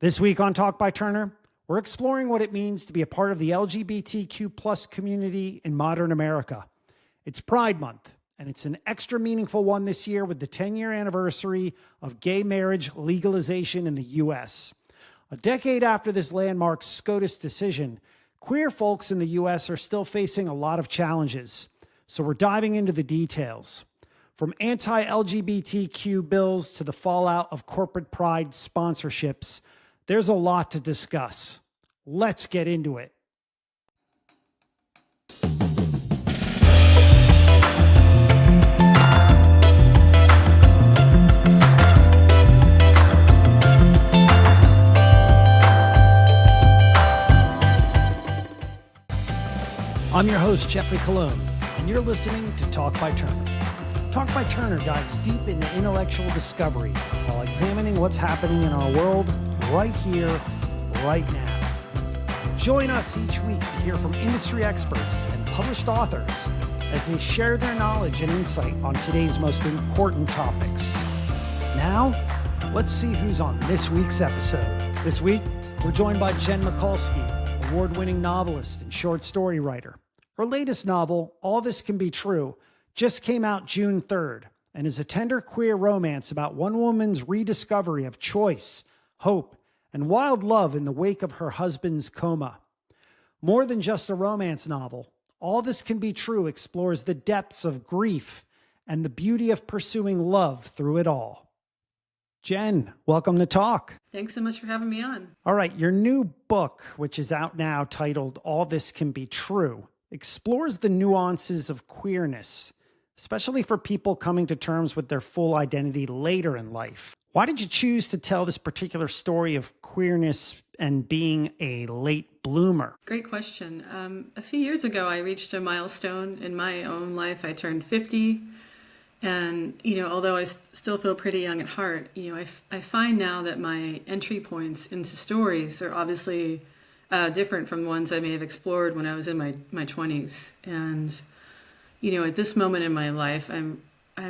This week on Talk by Turner, we're exploring what it means to be a part of the LGBTQ plus community in modern America. It's Pride Month, and it's an extra meaningful one this year with the 10-year anniversary of gay marriage legalization in the U.S. A decade after this landmark SCOTUS decision, queer folks in the U.S. are still facing a lot of challenges. So we're diving into the details. From anti-LGBTQ bills to the fallout of corporate pride sponsorships, there's a lot to discuss. Let's get into it. I'm your host, Jeffrey Colon, and you're listening to Talk by Turner. Talk by Turner dives deep into intellectual discovery while examining what's happening in our world right here, right now. Join us each week to hear from industry experts and published authors as they share their knowledge and insight on today's most important topics. Now, let's see who's on this week's episode. This week, we're joined by Jen Michalski, award-winning novelist and short story writer. Her latest novel, All This Can Be True, just came out June 3rd and is a tender queer romance about one woman's rediscovery of choice, hope, and wild love in the wake of her husband's coma. More than just a romance novel, All This Can Be True explores the depths of grief and the beauty of pursuing love through it all. Jen, welcome to Talk. Thanks so much for having me on. All right, your new book, which is out now titled All This Can Be True, explores the nuances of queerness, especially for people coming to terms with their full identity later in life. Why did you choose to tell this particular story of queerness and being a late bloomer? Great question. A few years ago, I reached a milestone in my own life. I turned 50. And, although I still feel pretty young at heart, I find now that my entry points into stories are obviously different from ones I may have explored when I was in my 20s. And, at this moment in my life, I'm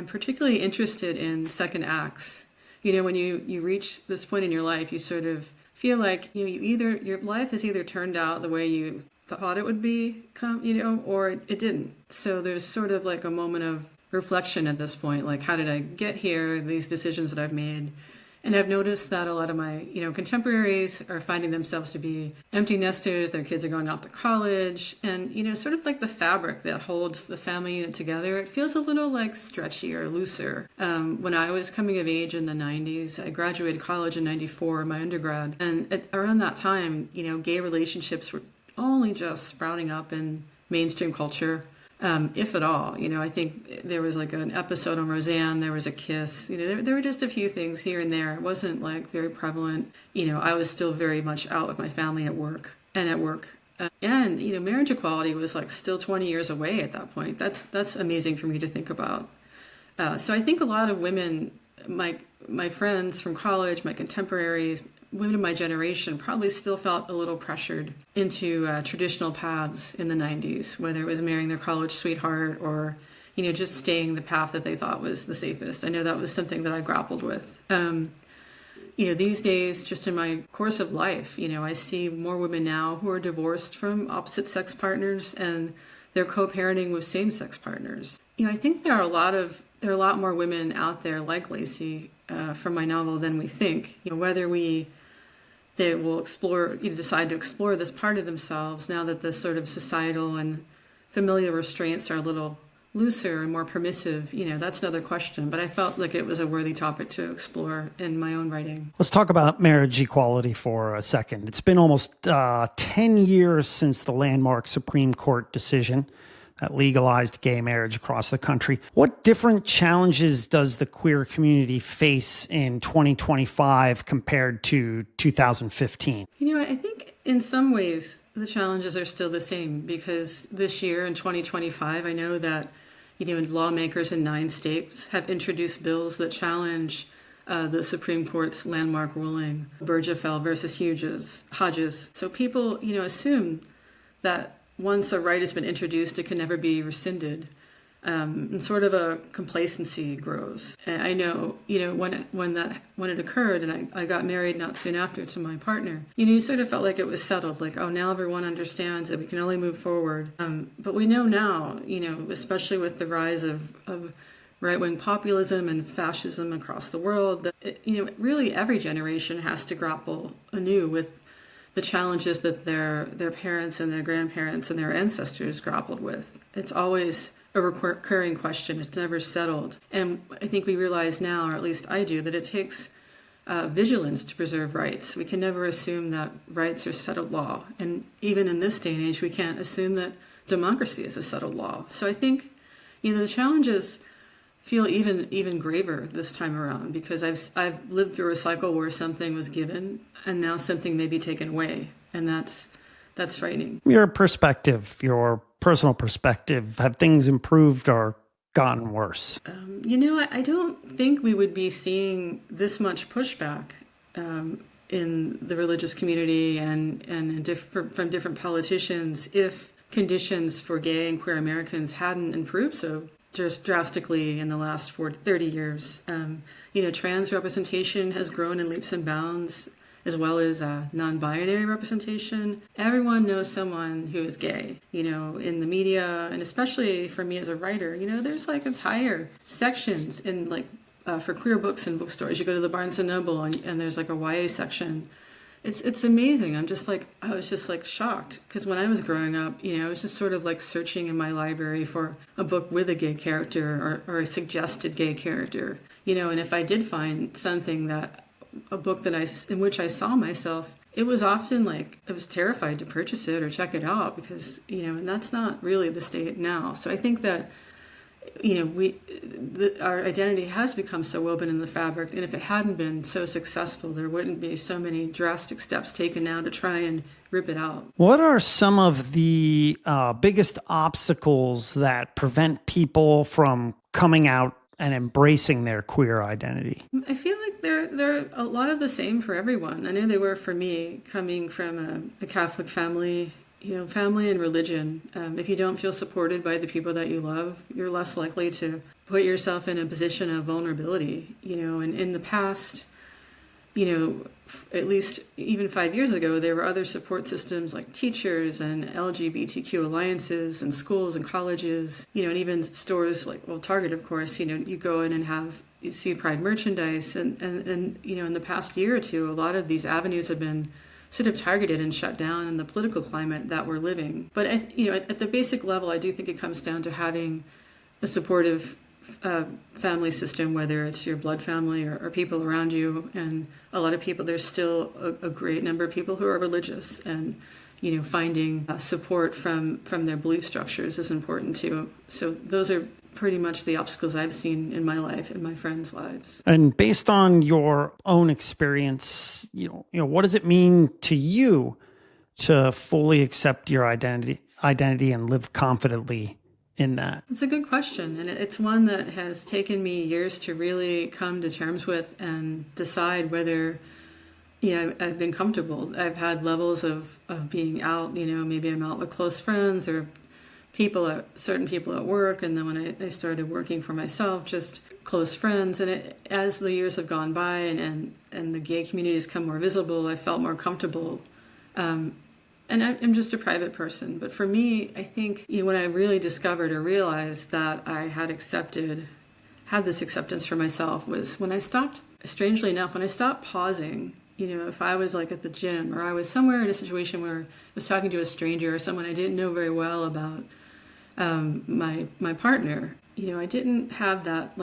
particularly interested in second acts. When you reach this point in your life, you sort of feel like your life has either turned out the way you thought it would become, or it didn't. So there's sort of like a moment of reflection at this point, like how did I get here? These decisions that I've made. And I've noticed that a lot of my, contemporaries are finding themselves to be empty nesters. Their kids are going off to college. And, sort of like the fabric that holds the family unit together, it feels a little like stretchy or looser. When I was coming of age in the 90s, I graduated college in 94, my undergrad. And around that time, gay relationships were only just sprouting up in mainstream culture. If at all, I think there was like an episode on Roseanne, there was a kiss, there were just a few things here and there. It wasn't like very prevalent. I was still very much out with my family at work. And marriage equality was like still 20 years away at that point. That's amazing for me to think about. So I think a lot of women, my friends from college, my contemporaries, women of my generation probably still felt a little pressured into traditional paths in the 90s, whether it was marrying their college sweetheart or, just staying the path that they thought was the safest. I know that was something that I grappled with. These days, just in my course of life, I see more women now who are divorced from opposite sex partners and they're co-parenting with same-sex partners. I think there are a lot more women out there like Lacey from my novel than we think. Whether they will decide to explore this part of themselves now that the sort of societal and familial restraints are a little looser and more permissive, that's another question. But I felt like it was a worthy topic to explore in my own writing. Let's talk about marriage equality for a second. It's been almost 10 years since the landmark Supreme Court decision that legalized gay marriage across the country. What different challenges does the queer community face in 2025 compared to 2015? I think in some ways the challenges are still the same because this year in 2025, I know that, lawmakers in 9 states have introduced bills that challenge the Supreme Court's landmark ruling, Burgefell versus Hodges. So people, assume that once a right has been introduced, it can never be rescinded. and sort of a complacency grows. And I know, when it occurred, and I got married not soon after to my partner, you sort of felt like it was settled, like, oh, now everyone understands that we can only move forward. But we know now, especially with the rise of right-wing populism and fascism across the world, that really every generation has to grapple anew with the challenges that their parents and their grandparents and their ancestors grappled with. It's always a recurring question. It's never settled. And I think we realize now, or at least I do, that it takes vigilance to preserve rights. We can never assume that rights are settled law. And even in this day and age, we can't assume that democracy is a settled law. So I think, the challenges feel even graver this time around, because I've lived through a cycle where something was given and now something may be taken away. And that's frightening. Your perspective, your personal perspective, have things improved or gotten worse? I don't think we would be seeing this much pushback in the religious community and from different politicians if conditions for gay and queer Americans hadn't improved so just drastically in the last 30 years. Trans representation has grown in leaps and bounds, as well as non-binary representation. Everyone knows someone who is gay, in the media, and especially for me as a writer, there's like entire sections in for queer books in bookstores. You go to the Barnes & Noble and there's like a YA section. It's amazing. I was just shocked, because when I was growing up, I was just sort of like searching in my library for a book with a gay character or a suggested gay character, and if I did find something a book in which I saw myself, it was often I was terrified to purchase it or check it out, because, and that's not really the state now. So I think that, our identity has become so woven in the fabric, and if it hadn't been so successful, there wouldn't be so many drastic steps taken now to try and rip it out. What are some of the biggest obstacles that prevent people from coming out and embracing their queer identity? I feel like they're a lot of the same for everyone. I know they were for me, coming from a Catholic family. Family and religion. If you don't feel supported by the people that you love, you're less likely to put yourself in a position of vulnerability. And in the past, at least even 5 years ago, there were other support systems like teachers and LGBTQ alliances and schools and colleges, and even stores like, Target, of course, you go in and you see Pride merchandise. And in the past year or two, a lot of these avenues have been sort of targeted and shut down in the political climate that we're living. But at the basic level, I do think it comes down to having a supportive family system, whether it's your blood family or people around you. And a lot of people, there's still a great number of people who are religious, and finding support from their belief structures is important too. So those are pretty much the obstacles I've seen in my life and my friends' lives. And based on your own experience, what does it mean to you to fully accept your identity and live confidently in that? It's a good question. And it's one that has taken me years to really come to terms with and decide whether, I've been comfortable. I've had levels of being out, maybe I'm out with close friends or certain people at work, and then when I started working for myself, just close friends. And as the years have gone by and the gay community has become more visible, I felt more comfortable. And I'm just a private person. But for me, I think when I really discovered or realized that I had this acceptance for myself was when I stopped, strangely enough, when I stopped pausing. If I was at the gym, or I was somewhere in a situation where I was talking to a stranger or someone I didn't know very well about my partner, I didn't have that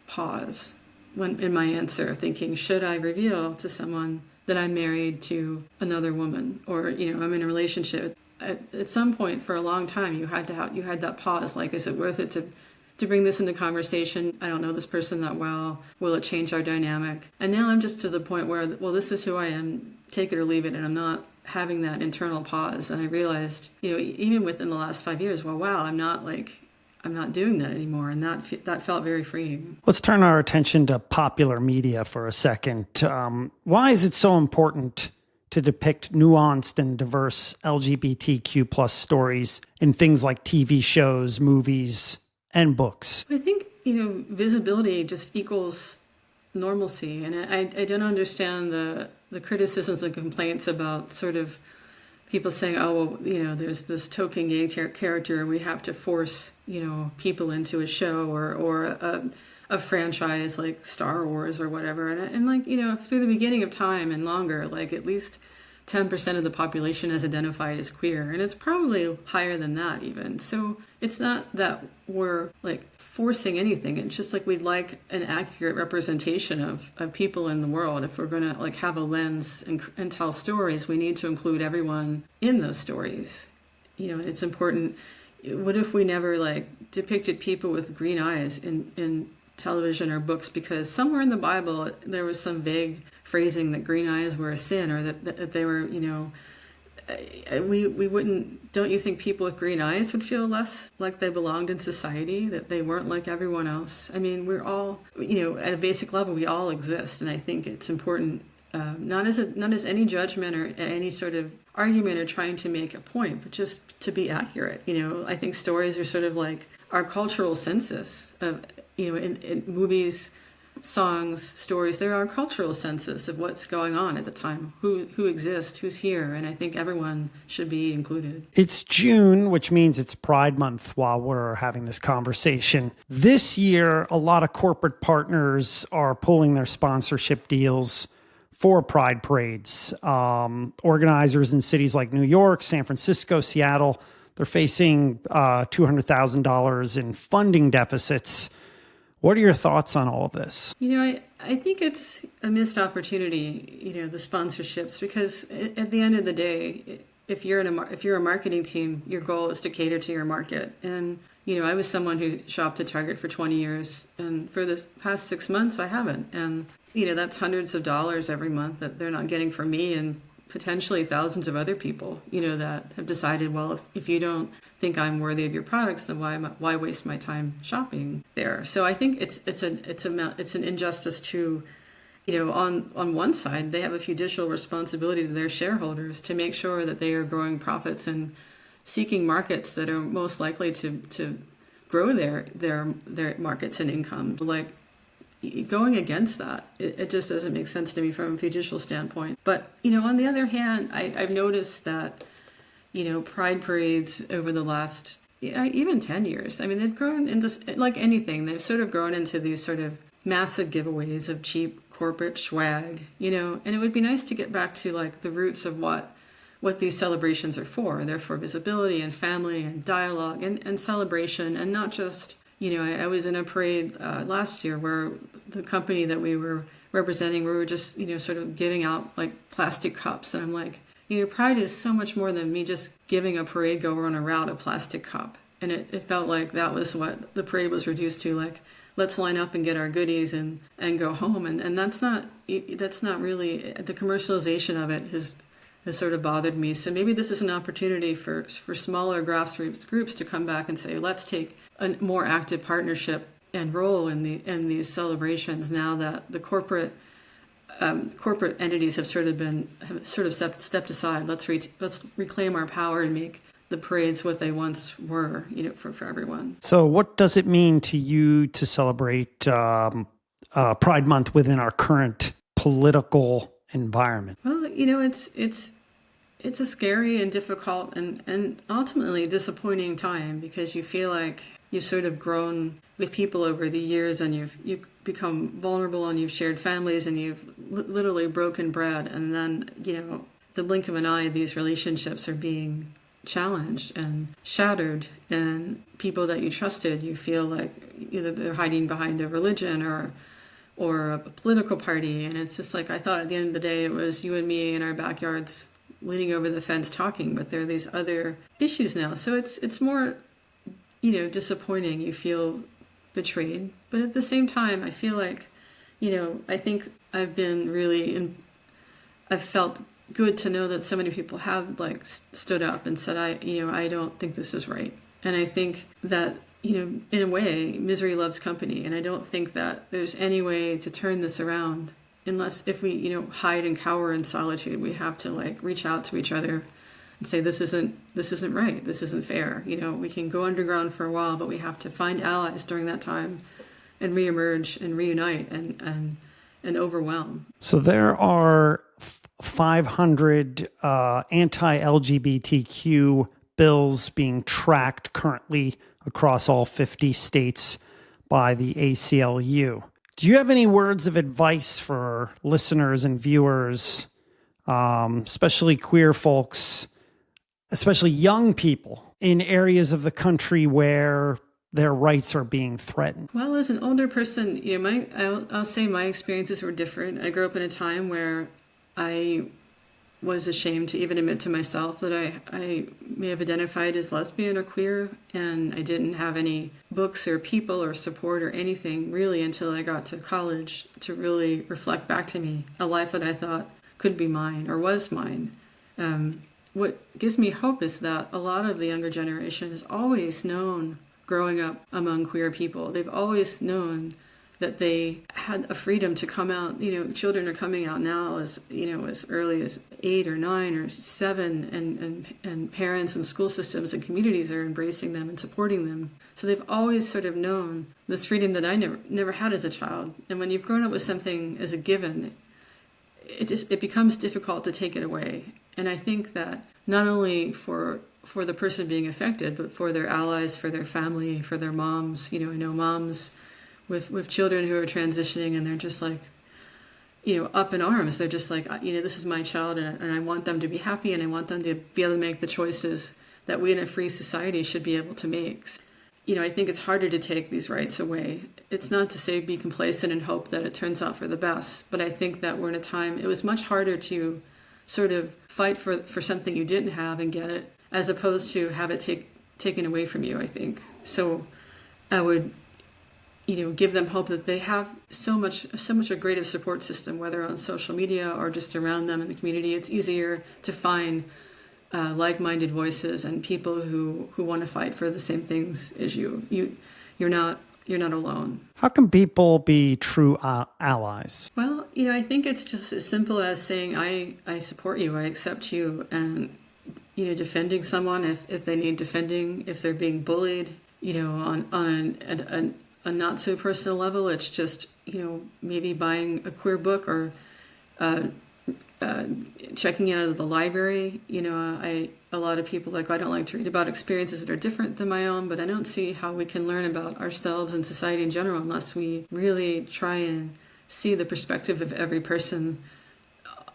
pause in my answer, thinking, should I reveal to someone that I'm married to another woman, or I'm in a relationship? At some point, for a long time, you had that pause. Is it worth it to bring this into conversation? I don't know this person that well. Will it change our dynamic? And now I'm just to the point where, this is who I am. Take it or leave it, and I'm not having that internal pause. And I realized, even within the last 5 years, wow, I'm not doing that anymore. And that felt very freeing. Let's turn our attention to popular media for a second. Why is it so important to depict nuanced and diverse LGBTQ plus stories in things like TV shows, movies, and books? I think, visibility just equals normalcy. And I don't understand the criticisms and complaints about sort of people saying, oh, well, there's this token gay character and we have to force, people into a show or a franchise like Star Wars or whatever. And like, through the beginning of time and longer, like at least 10% of the population is identified as queer. And it's probably higher than that even. So it's not that we're like forcing anything. It's just like we'd like an accurate representation of people in the world. If we're going to like have a lens and tell stories, we need to include everyone in those stories. It's important. What if we never like depicted people with green eyes in television or books, because somewhere in the Bible there was some vague phrasing that green eyes were a sin, or that they were, we wouldn't, don't you think people with green eyes would feel less like they belonged in society, that they weren't like everyone else? I mean, we're all, at a basic level, we all exist. And I think it's important, not as any judgment or any sort of argument or trying to make a point, but just to be accurate. I think stories are sort of like our cultural census of, in movies, songs, stories, they're our cultural census of what's going on at the time, who exists, who's here, and I think everyone should be included. It's June, which means it's Pride Month while we're having this conversation. This year, a lot of corporate partners are pulling their sponsorship deals for Pride parades. Organizers in cities like New York, San Francisco, Seattle, they're facing $200,000 in funding deficits. What are your thoughts on all of this? I think it's a missed opportunity, the sponsorships, because at the end of the day, if you're a marketing team, your goal is to cater to your market. And, I was someone who shopped at Target for 20 years, and for the past 6 months, I haven't. And, that's hundreds of dollars every month that they're not getting from me and potentially thousands of other people, that have decided, well, if you don't think I'm worthy of your products, then why waste my time shopping there? So I think it's an injustice to, on one side, they have a judicial responsibility to their shareholders to make sure that they are growing profits and seeking markets that are most likely to grow their markets and income. Like, going against that, it just doesn't make sense to me from a judicial standpoint. But, on the other hand, I've noticed that, Pride parades over the last, even 10 years, I mean, they've grown into, like anything, they've sort of grown into these sort of massive giveaways of cheap corporate swag, and it would be nice to get back to like the roots of what these celebrations are for. They're for visibility and family and dialogue and celebration, and not just, I was in a parade last year where the company that we were representing, we were just, sort of giving out like plastic cups. And I'm like, Pride is so much more than me just giving a parade goer on a route a plastic cup. And it felt like that was what the parade was reduced to, like, let's line up and get our goodies and go home. And that's not really, the commercialization of it has sort of bothered me. So maybe this is an opportunity for smaller grassroots groups to come back and say, let's take a more active partnership and role in these celebrations now that the corporate entities have sort of stepped aside. Let's reclaim our power and make the parades what they once were, for everyone. So what does it mean to you to celebrate Pride Month within our current political environment? Well, it's a scary and difficult and ultimately disappointing time, because you feel like you've sort of grown with people over the years, and you've become vulnerable, and you've shared families, and you've literally broken bread, and then the blink of an eye, these relationships are being challenged and shattered, and people that you trusted, you feel like either they're hiding behind a religion or a political party. And it's just like, I thought at the end of the day it was you and me in our backyards leaning over the fence talking, but there are these other issues now. So it's more disappointing. You feel betrayed, but at the same time I feel like I think I've been really I've felt good to know that so many people have like stood up and said, I don't think this is right. And I think that, in a way, misery loves company. And I don't think that there's any way to turn this around unless if we, hide and cower in solitude. We have to like reach out to each other and say, this isn't right, this isn't fair. We can go underground for a while, but we have to find allies during that time and reemerge and reunite and overwhelm. So there are 500 anti-LGBTQ bills being tracked currently across all 50 states by the ACLU. Do you have any words of advice for listeners and viewers, especially queer folks, especially young people in areas of the country where their rights are being threatened? Well, as an older person, I'll say my experiences were different. I grew up in a time where I was ashamed to even admit to myself that I may have identified as lesbian or queer, and I didn't have any books or people or support or anything really until I got to college to really reflect back to me a life that I thought could be mine or was mine. What gives me hope is that a lot of the younger generation has always known, growing up among queer people, they've always known that they had a freedom to come out. Children are coming out now as early as 8 or 9 or 7, and parents and school systems and communities are embracing them and supporting them. So they've always sort of known this freedom that I never had as a child. And when you've grown up with something as a given, it becomes difficult to take it away. And I think that not only for the person being affected, but for their allies, for their family, for their moms. I know moms with children who are transitioning, and they're just like, up in arms. They're just like, this is my child, and I want them to be happy, and I want them to be able to make the choices that we in a free society should be able to make. I think it's harder to take these rights away. It's not to say be complacent and hope that it turns out for the best, but I think that we're in a time, it was much harder to sort of fight for something you didn't have and get it, as opposed to have it taken away from you, I think. So I would give them hope that they have so much a greater support system, whether on social media or just around them in the community. It's easier to find like-minded voices and people who want to fight for the same things as you. You're not alone. How can people be true allies? Well, I think it's just as simple as saying, I support you, I accept you, and defending someone if they need defending, if they're being bullied, on a not so personal level. It's just, maybe buying a queer book or checking it out of the library. A lot of people I don't like to read about experiences that are different than my own, but I don't see how we can learn about ourselves and society in general unless we really try and see the perspective of every person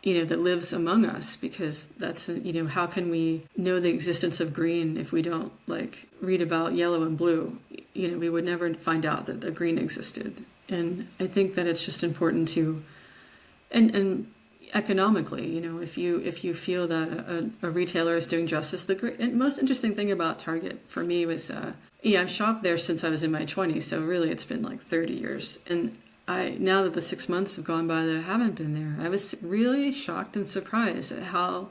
that lives among us, because that's, how can we know the existence of green if we don't read about yellow and blue? We would never find out that the green existed. And I think that it's just important to, and economically, if you feel that a retailer is doing justice, the most interesting thing about Target for me was, I've shopped there since I was in my 20s, so really it's been 30 years. And now that the 6 months have gone by that I haven't been there, I was really shocked and surprised at how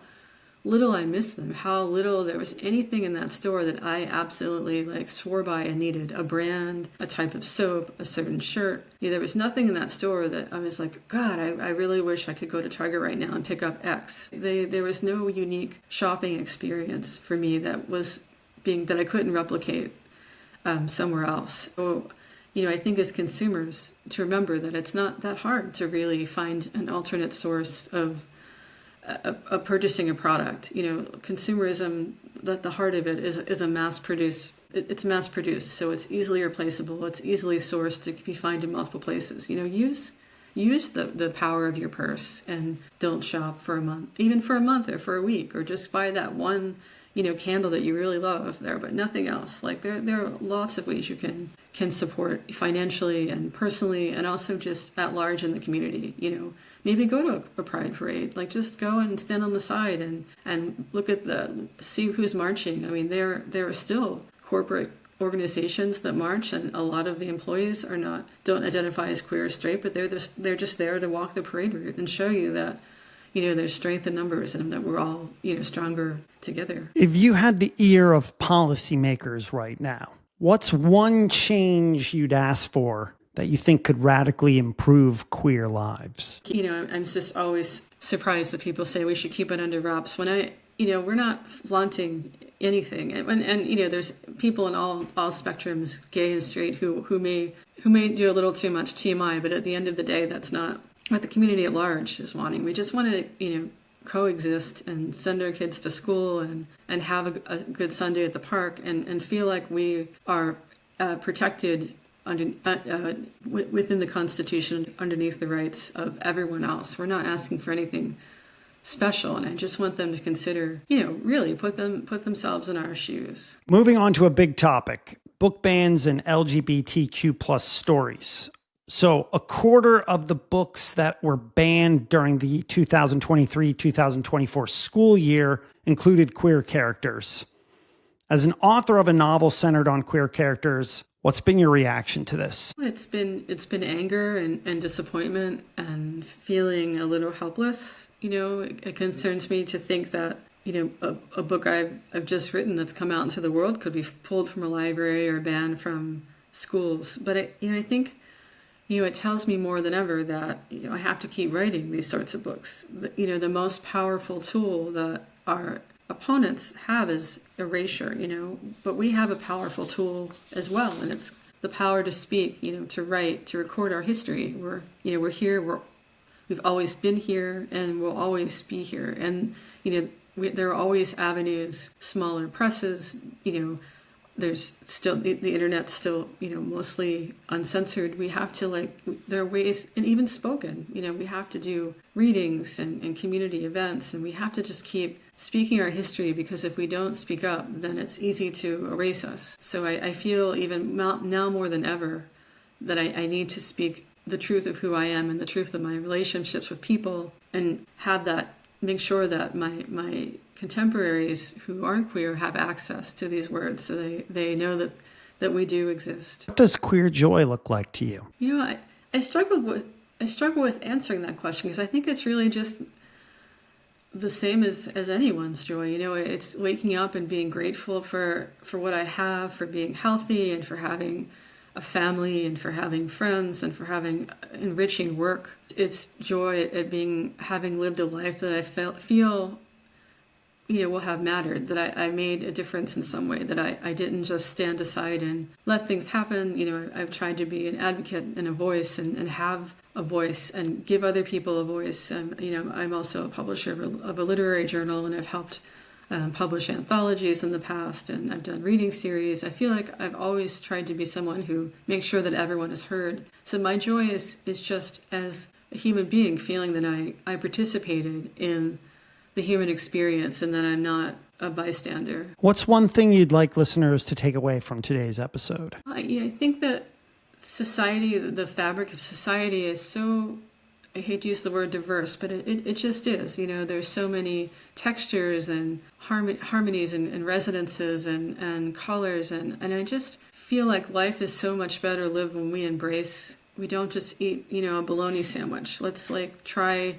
little I miss them, how little there was anything in that store that I absolutely swore by and needed. A brand, a type of soap, a certain shirt. There was nothing in that store that I was like, God, I really wish I could go to Target right now and pick up X. There was no unique shopping experience for me that I couldn't replicate somewhere else. So, I think as consumers to remember that it's not that hard to really find an alternate source of purchasing a product. Consumerism, that the heart of it is a it's mass produced, so it's easily replaceable, it's easily sourced to be found in multiple places. Use the power of your purse and don't shop for a month, even for a month or for a week, or just buy that one candle that you really love there, but nothing else. There are lots of ways you can support financially and personally, and also just at large in the community. Maybe go to a pride parade, just go and stand on the side and look at see who's marching. I mean, there are still corporate organizations that march, and a lot of the employees don't identify as queer or straight, but they're just there to walk the parade route and show you that there's strength in numbers and that we're all, stronger together. If you had the ear of policymakers right now, what's one change you'd ask for that you think could radically improve queer lives? I'm just always surprised that people say we should keep it under wraps. When we're not flaunting anything. And there's people in all spectrums, gay and straight, who may do a little too much TMI, but at the end of the day, that's not what the community at large is wanting. We just want to, coexist and send our kids to school and have a good Sunday at the park and feel like we are protected within the Constitution, underneath the rights of everyone else. We're not asking for anything special, and I just want them to consider, really put themselves in our shoes. Moving on to a big topic, book bans and LGBTQ plus stories. So a quarter of the books that were banned during the 2023-2024 school year included queer characters. As an author of a novel centered on queer characters, what's been your reaction to this? It's been anger and disappointment and feeling a little helpless. It concerns me to think that, a book I've just written that's come out into the world could be pulled from a library or banned from schools. But I think, it tells me more than ever that, I have to keep writing these sorts of books. The most powerful tool that our opponents have is erasure, but we have a powerful tool as well. And it's the power to speak, to write, to record our history. We're here, we've always been here, and we'll always be here. And, there are always avenues, smaller presses, there's still, the internet's still, mostly uncensored. We have to there are ways, and even spoken, we have to do readings and community events, and we have to just keep speaking our history, because if we don't speak up, then it's easy to erase us. So I feel even now more than ever that I need to speak the truth of who I am and the truth of my relationships with people, and make sure that my contemporaries who aren't queer have access to these words, so they know that we do exist. What does queer joy look like to you? I struggle with answering that question, because I think it's really just the same as anyone's joy. It's waking up and being grateful for what I have, for being healthy, and for having a family, and for having friends, and for having enriching work. It's joy at having lived a life that I feel will have mattered, that I made a difference in some way, that I didn't just stand aside and let things happen. I've tried to be an advocate and a voice, and have a voice, and give other people a voice. I'm also a publisher of a literary journal, and I've helped publish anthologies in the past, and I've done reading series. I feel like I've always tried to be someone who makes sure that everyone is heard. So my joy is just as a human being, feeling that I participated in the human experience, and that I'm not a bystander. What's one thing you'd like listeners to take away from today's episode? I think that society, the fabric of society, is so, I hate to use the word diverse, but it just is. There's so many textures and harmonies and resonances and colors, and I just feel like life is so much better lived when we embrace. We don't just eat, a bologna sandwich. Let's try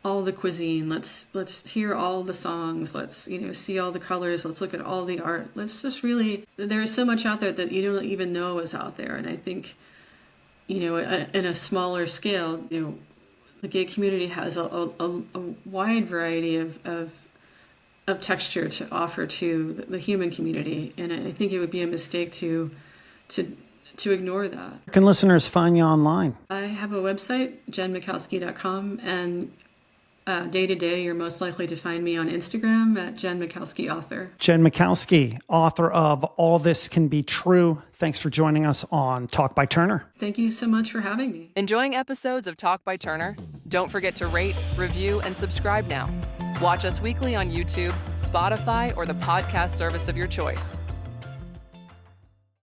all the cuisine. Let's hear all the songs. Let's see all the colors. Let's look at all the art. Let's just really. There is so much out there that you don't even know is out there, and I think, in a smaller scale, the gay community has a wide variety of texture to offer to the human community, and I think it would be a mistake to ignore that. Where can listeners find you online? I have a website, jmww.com, and day to day, you're most likely to find me on Instagram at Jen Michalski Author. Jen Michalski, author of All This Can Be True. Thanks for joining us on Talk by Turner. Thank you so much for having me. Enjoying episodes of Talk by Turner? Don't forget to rate, review, and subscribe now. Watch us weekly on YouTube, Spotify, or the podcast service of your choice.